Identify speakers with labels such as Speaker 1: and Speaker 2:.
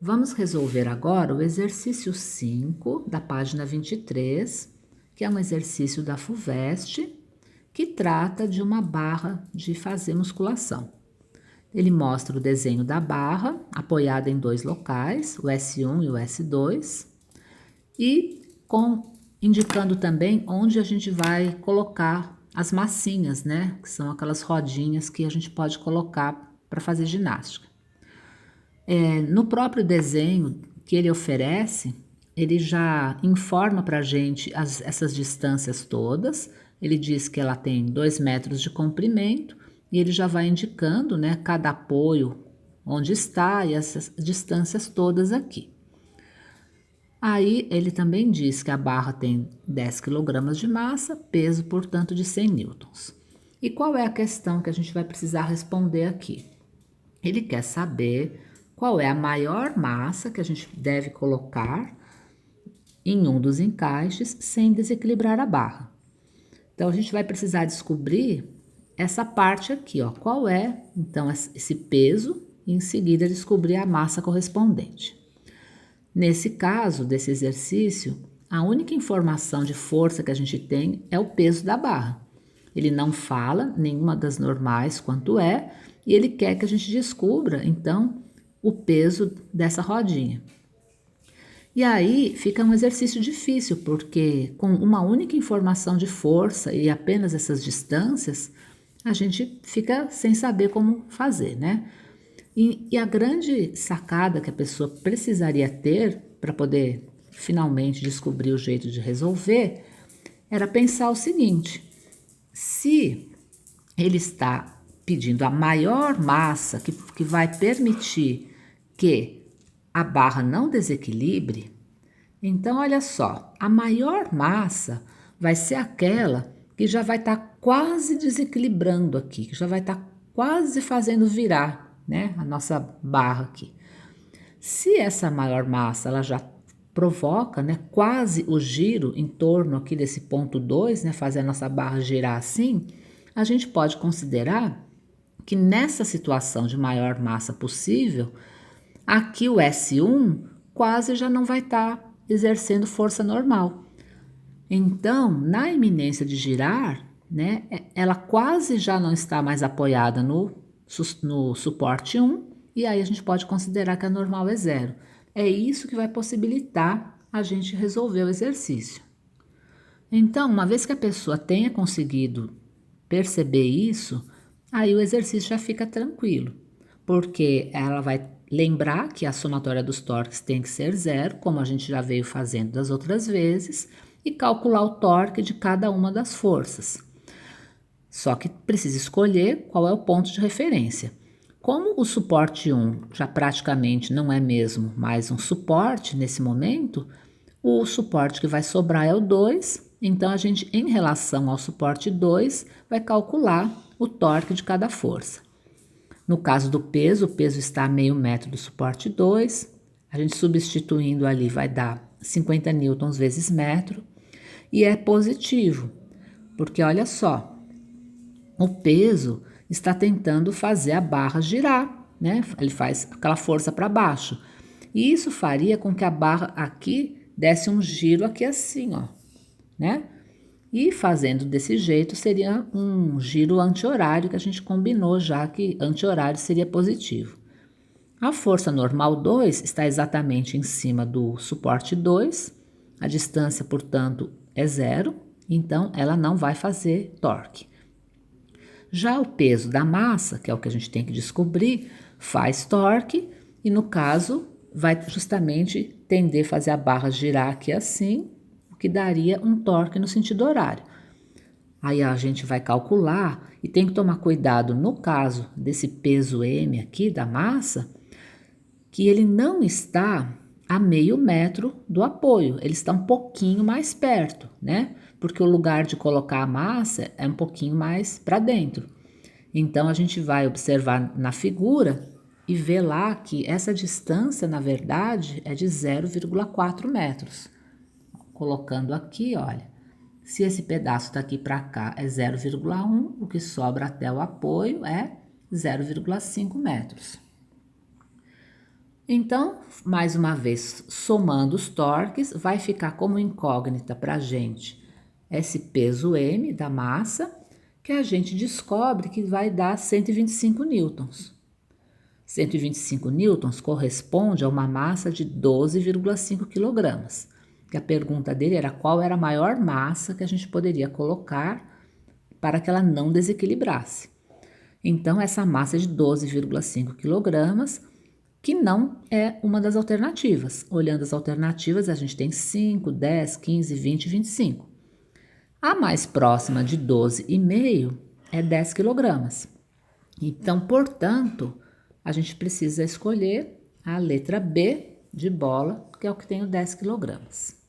Speaker 1: Vamos resolver agora o exercício 5 da página 23, que é um exercício da FUVEST, que trata de uma barra de fazer musculação. Ele mostra o desenho da barra, apoiada em dois locais, o S1 e o S2, e indicando também onde a gente vai colocar as massinhas, né? Que são aquelas rodinhas que a gente pode colocar para fazer ginástica. No próprio desenho que ele oferece, ele já informa para a gente essas distâncias todas. Ele diz que ela tem 2 metros de comprimento e ele já vai indicando, né, cada apoio onde está e essas distâncias todas aqui. Aí ele também diz que a barra tem 10 kg de massa, peso, portanto, de 100 newtons. E qual é a questão que a gente vai precisar responder aqui? Ele quer saber qual é a maior massa que a gente deve colocar em um dos encaixes sem desequilibrar a barra. Então, a gente vai precisar descobrir essa parte aqui, ó. Qual é, então, esse peso e em seguida descobrir a massa correspondente. Nesse caso, desse exercício, a única informação de força que a gente tem é o peso da barra. Ele não fala nenhuma das normais quanto é, e ele quer que a gente descubra, então, o peso dessa rodinha. E aí fica um exercício difícil, porque com uma única informação de força e apenas essas distâncias, a gente fica sem saber como fazer, né? E a grande sacada que a pessoa precisaria ter para poder finalmente descobrir o jeito de resolver era pensar o seguinte: se ele está pedindo a maior massa que vai permitir que a barra não desequilibre, então olha só, a maior massa vai ser aquela que já vai estar quase desequilibrando aqui, que já vai estar quase fazendo virar, né, a nossa barra aqui. Se essa maior massa ela já provoca, né, quase o giro em torno aqui desse ponto 2, né, fazer a nossa barra girar assim, a gente pode considerar que nessa situação de maior massa possível, aqui o S1 quase já não vai estar exercendo força normal. Então, na iminência de girar, né, ela quase já não está mais apoiada no suporte 1, e aí a gente pode considerar que a normal é 0. É isso que vai possibilitar a gente resolver o exercício. Então, uma vez que a pessoa tenha conseguido perceber isso, aí o exercício já fica tranquilo, porque ela vai lembrar que a somatória dos torques tem que ser 0, como a gente já veio fazendo das outras vezes, e calcular o torque de cada uma das forças. Só que precisa escolher qual é o ponto de referência. Como o suporte 1 já praticamente não é mesmo mais um suporte nesse momento, o suporte que vai sobrar é o 2, então a gente, em relação ao suporte 2, vai calcular o torque de cada força. No caso do peso, o peso está a meio metro do suporte 2, a gente substituindo ali vai dar 50 newtons vezes metro, e é positivo, porque olha só, o peso está tentando fazer a barra girar, né? Ele faz aquela força para baixo. E isso faria com que a barra aqui desse um giro aqui assim, ó, né? E fazendo desse jeito seria um giro anti-horário que a gente combinou já que anti-horário seria positivo. A força normal 2 está exatamente em cima do suporte 2, a distância, portanto, é 0, então ela não vai fazer torque. Já o peso da massa, que é o que a gente tem que descobrir, faz torque e, no caso, vai justamente tender a fazer a barra girar aqui assim, o que daria um torque no sentido horário. Aí a gente vai calcular e tem que tomar cuidado no caso desse peso M aqui da massa, que ele não está a meio metro do apoio, ele está um pouquinho mais perto, né? Porque o lugar de colocar a massa é um pouquinho mais para dentro. Então a gente vai observar na figura e ver lá que essa distância, na verdade, é de 0,4 metros. Colocando aqui, olha, se esse pedaço daqui para cá é 0,1, o que sobra até o apoio é 0,5 metros. Então, mais uma vez, somando os torques, vai ficar como incógnita para a gente esse peso M da massa, que a gente descobre que vai dar 125 newtons. 125 newtons corresponde a uma massa de 12,5 quilogramas. Que a pergunta dele era qual era a maior massa que a gente poderia colocar para que ela não desequilibrasse. Então, essa massa é de 12,5 quilogramas, que não é uma das alternativas. Olhando as alternativas, a gente tem 5, 10, 15, 20 e 25. A mais próxima de 12,5 é 10 quilogramas. Então, portanto, a gente precisa escolher a letra B de bola, que é o que tem o 10 quilogramas.